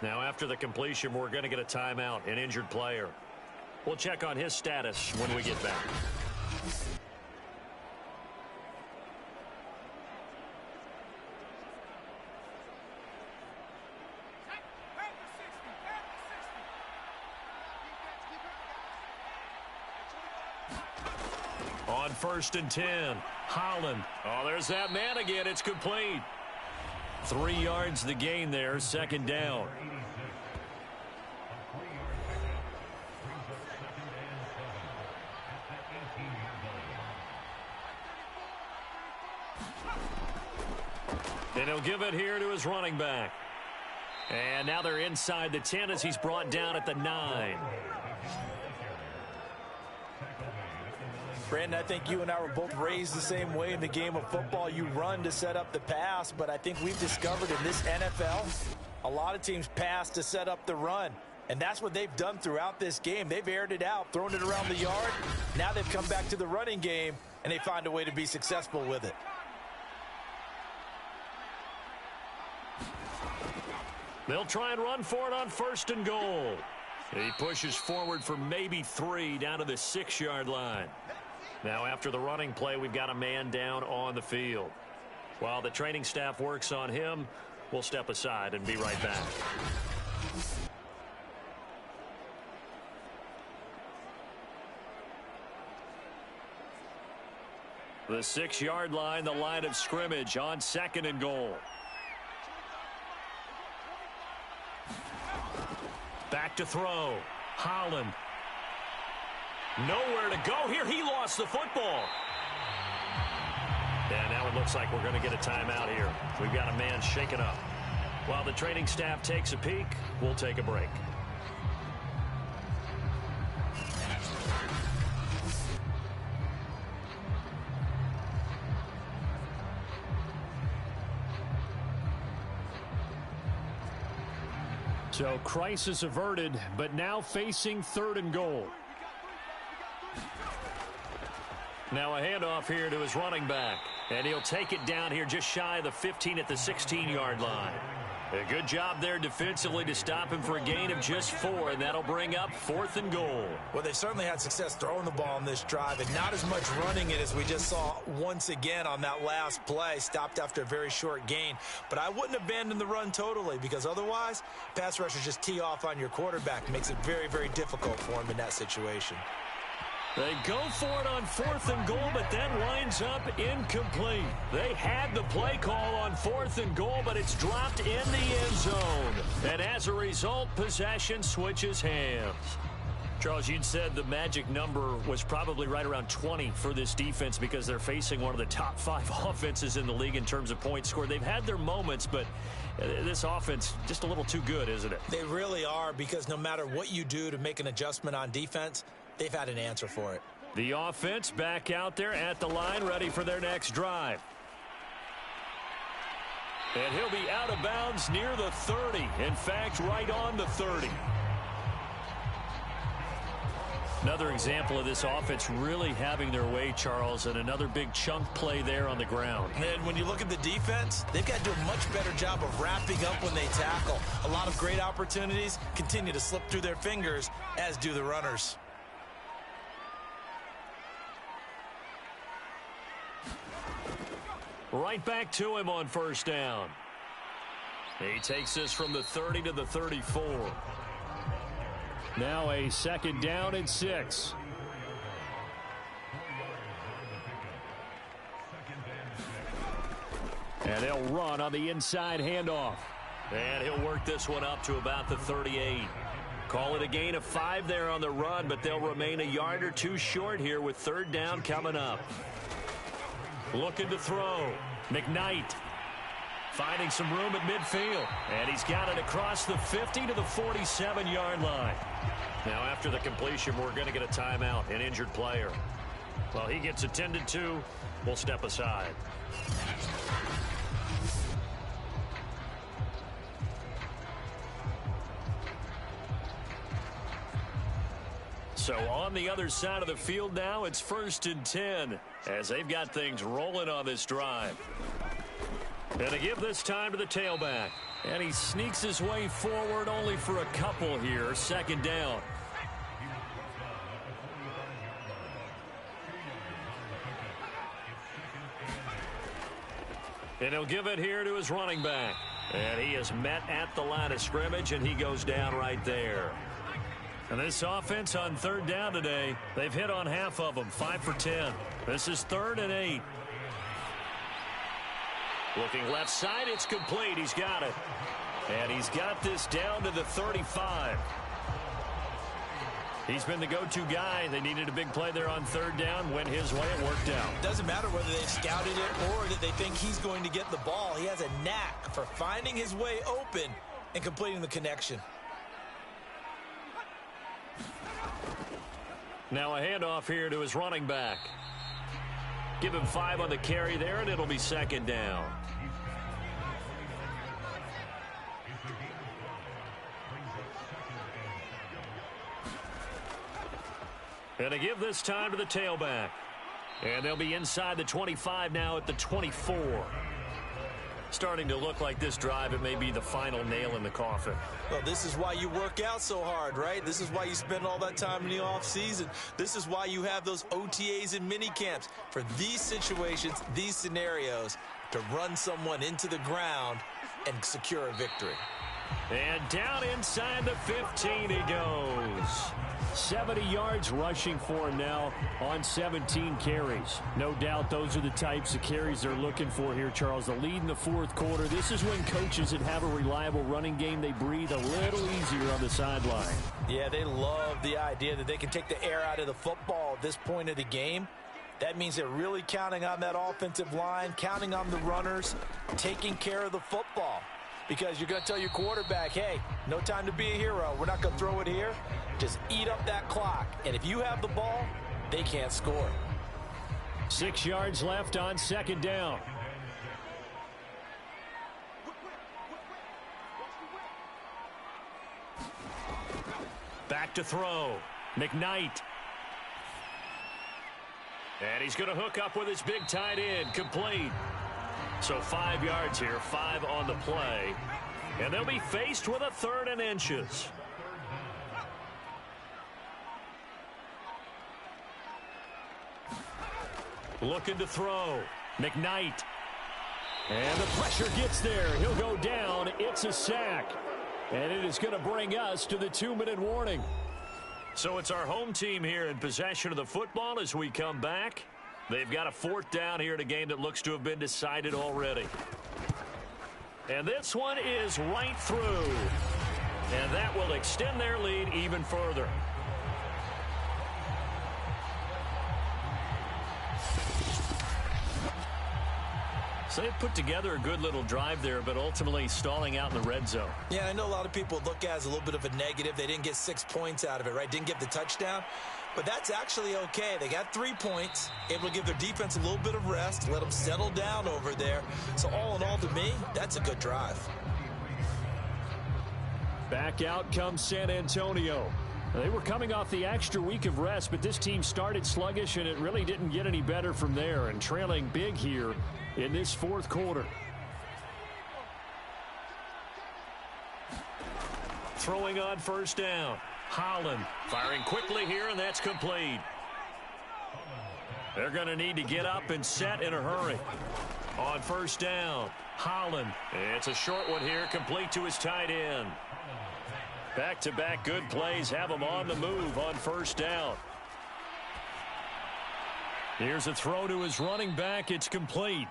Now, after the completion, we're going to get a timeout, an injured player. We'll check on his status when we get back. On 1st and 10, Holland. Oh, there's that man again. It's complete. 3 yards the gain there, second down. And he'll give it here to his running back. And now they're inside the 10 as he's brought down at the 9. Brandon, I think you and I were both raised the same way in the game of football. You run to set up the pass, but I think we've discovered in this NFL, a lot of teams pass to set up the run. And that's what they've done throughout this game. They've aired it out, thrown it around the yard. Now they've come back to the running game, and they find a way to be successful with it. They'll try and run for it on 1st and goal. He pushes forward for maybe 3 down to the 6-yard line. Now, after the running play, we've got a man down on the field. While the training staff works on him, we'll step aside and be right back. The 6-yard line, the line of scrimmage on 2nd and goal. Back to throw. Holland. Nowhere to go here. He lost the football. And now it looks like we're going to get a timeout here. We've got a man shaken up. While the training staff takes a peek, we'll take a break. So crisis averted, but now facing 3rd and goal. Now a handoff here to his running back. And he'll take it down here just shy of the 15 at the 16-yard line. A good job there defensively to stop him for a gain of just 4, and that'll bring up 4th and goal. Well, they certainly had success throwing the ball on this drive, and not as much running it as we just saw once again on that last play. Stopped after a very short gain. But I wouldn't abandon the run totally, because otherwise, pass rushers just tee off on your quarterback. It makes it very, very difficult for him in that situation. They go for it on 4th and goal, but that winds up incomplete. They had the play call on 4th and goal, but it's dropped in the end zone. And as a result, possession switches hands. Charles, you'd said the magic number was probably right around 20 for this defense because they're facing one of the top 5 offenses in the league in terms of points scored. They've had their moments, but this offense just a little too good, isn't it? They really are, because no matter what you do to make an adjustment on defense, they've had an answer for it. The offense back out there at the line, ready for their next drive. And he'll be out of bounds near the 30. In fact, right on the 30. Another example of this offense really having their way, Charles, and another big chunk play there on the ground. And when you look at the defense, they've got to do a much better job of wrapping up when they tackle. A lot of great opportunities continue to slip through their fingers, as do the runners. Right back to him on 1st down. He takes this from the 30 to the 34. Now a 2nd down and 6. And they'll run on the inside handoff. And he'll work this one up to about the 38. Call it a gain of 5 there on the run, but they'll remain a yard or 2 short here with 3rd down coming up. Looking to throw. McKnight finding some room at midfield. And he's got it across the 50 to the 47-yard line. Now, after the completion, we're going to get a timeout, an injured player. Well, he gets attended to. We'll step aside. So on the other side of the field now, it's 1st and 10 as they've got things rolling on this drive. And to give this time to the tailback. And he sneaks his way forward only for a couple here. 2nd down. And he'll give it here to his running back. And he is met at the line of scrimmage, and he goes down right there. And this offense on 3rd down today, they've hit on half of them, 5 for 10. This is 3rd and 8. Looking left side, it's complete. He's got it. And he's got this down to the 35. He's been the go-to guy. They needed a big play there on 3rd down. Went his way. It worked out. Doesn't matter whether they've scouted it or that they think he's going to get the ball. He has a knack for finding his way open and completing the connection. Now a handoff here to his running back. Give him 5 on the carry there, and it'll be 2nd down. And to give this time to the tailback. And they'll be inside the 25 now at the 24. Starting to look like this drive, it may be the final nail in the coffin. Well, this is why you work out so hard, right? This is why you spend all that time in the offseason. This is why you have those OTAs and mini camps for these situations, these scenarios, to run someone into the ground and secure a victory. And down inside the 15 he goes. 70 yards rushing for him now on 17 carries. No doubt those are the types of carries they're looking for here, Charles. The lead in the 4th quarter. This is when coaches that have a reliable running game, they breathe a little easier on the sideline. Yeah, they love the idea that they can take the air out of the football at this point of the game. That means they're really counting on that offensive line, counting on the runners, taking care of the football. Because you're going to tell your quarterback, hey, no time to be a hero. We're not going to throw it here. Just eat up that clock. And if you have the ball, they can't score. 6 yards left on 2nd down. Back to throw. McKnight. And he's going to hook up with his big tight end. Complete. So 5 yards here, 5 on the play. And they'll be faced with a 3rd and inches. Looking to throw. McKnight. And the pressure gets there. He'll go down. It's a sack. And it is going to bring us to the 2-minute warning. So it's our home team here in possession of the football as we come back. They've got a 4th down here in a game that looks to have been decided already. And this one is right through. And that will extend their lead even further. So they put together a good little drive there, but ultimately stalling out in the red zone. Yeah, I know a lot of people look at it as a little bit of a negative. They didn't get 6 points out of it, right? Didn't get the touchdown. But that's actually okay. They got 3 points, able to give their defense a little bit of rest, let them settle down over there. So all in all, to me, that's a good drive. Back out comes San Antonio. They were coming off the extra week of rest, but this team started sluggish, and it really didn't get any better from there, and trailing big here in this 4th quarter. Throwing on 1st down. Holland firing quickly here, and that's complete. They're going to need to get up and set in a hurry. On 1st down, Holland. It's a short one here, complete to his tight end. Back-to-back good plays have him on the move on 1st down. Here's a throw to his running back. It's complete.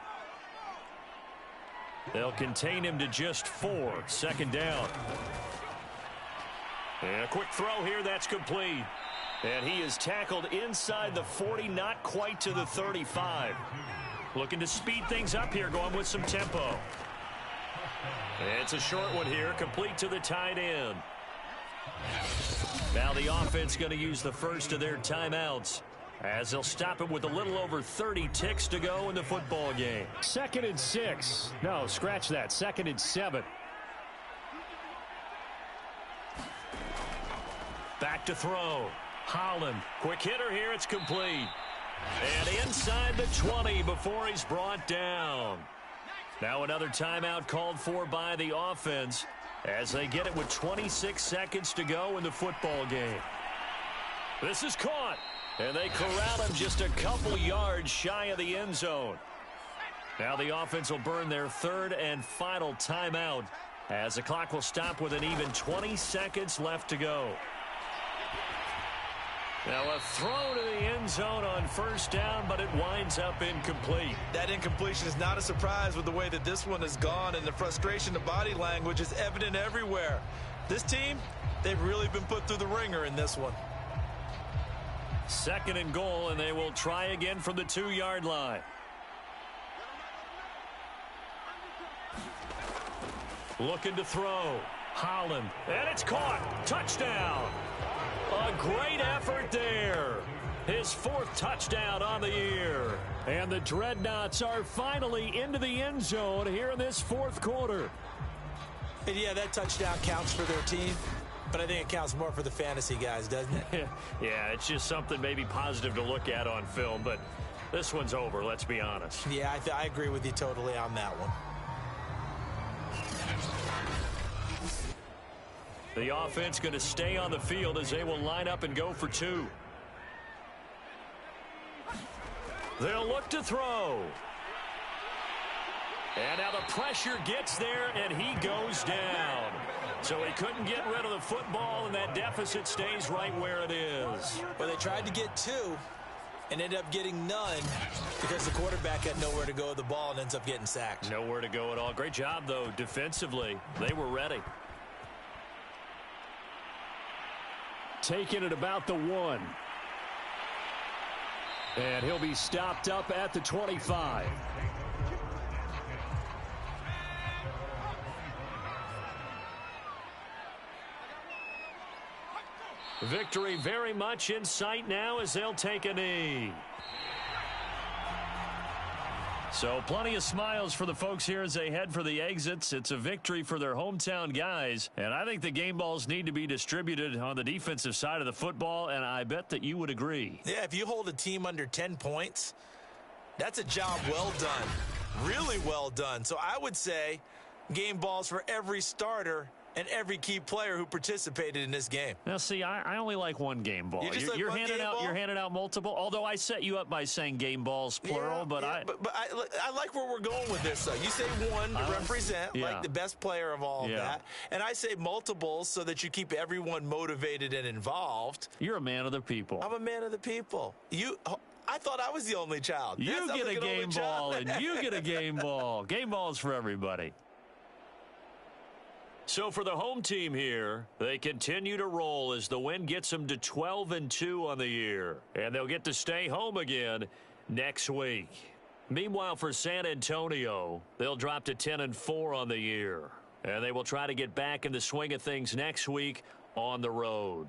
They'll contain him to just 4. 2nd down. And a quick throw here, that's complete. And he is tackled inside the 40, not quite to the 35. Looking to speed things up here, going with some tempo. It's a short one here, complete to the tight end. Now the offense going to use the first of their timeouts, as they'll stop it with a little over 30 ticks to go in the football game. 2nd and 6. No, scratch that. 2nd and 7. Back to throw. Holland. Quick hitter here. It's complete. And inside the 20 before he's brought down. Now another timeout called for by the offense as they get it with 26 seconds to go in the football game. This is caught. And they corral him just a couple yards shy of the end zone. Now the offense will burn their 3rd and final timeout as the clock will stop with an even 20 seconds left to go. Now a throw to the end zone on 1st down, but it winds up incomplete. That incompletion is not a surprise with the way that this one has gone, and the frustration, the body language is evident everywhere. This team, they've really been put through the ringer in this one. 2nd and goal, and they will try again from the 2-yard line. Looking to throw. Holland, and it's caught. Touchdown. A great effort there. His 4th touchdown on the year. And the Dreadnoughts are finally into the end zone here in this 4th quarter. And yeah, that touchdown counts for their team, but I think it counts more for the fantasy guys, doesn't it? Yeah, it's just something maybe positive to look at on film, but this one's over, let's be honest. Yeah, I agree with you totally on that one. The offense going to stay on the field as they will line up and go for 2. They'll look to throw. And now the pressure gets there, and he goes down. So he couldn't get rid of the football, and that deficit stays right where it is. Well, they tried to get 2 and ended up getting none because the quarterback had nowhere to go with the ball and ends up getting sacked. Nowhere to go at all. Great job, though, defensively. They were ready. Taking it about the 1. And he'll be stopped up at the 25. Victory very much in sight now as they'll take a knee. So plenty of smiles for the folks here as they head for the exits. It's a victory for their hometown guys. And I think the game balls need to be distributed on the defensive side of the football, and I bet that you would agree. Yeah, if you hold a team under 10 points, that's a job well done. Really well done. So I would say game balls for every starter and every key player who participated in this game. Now, see, I only like one game ball. You're handing out multiple. Although I set you up by saying game balls plural, but I like where we're going with this. You say one to represent like the best player of all of that, and I say multiples so that you keep everyone motivated and involved. You're a man of the people. I'm a man of the people. I thought I was the only child. You get a game ball, and you get a game ball. Game balls for everybody. So for the home team here, they continue to roll as the win gets them to 12-2 on the year. And they'll get to stay home again next week. Meanwhile, for San Antonio, they'll drop to 10-4 on the year. And they will try to get back in the swing of things next week on the road.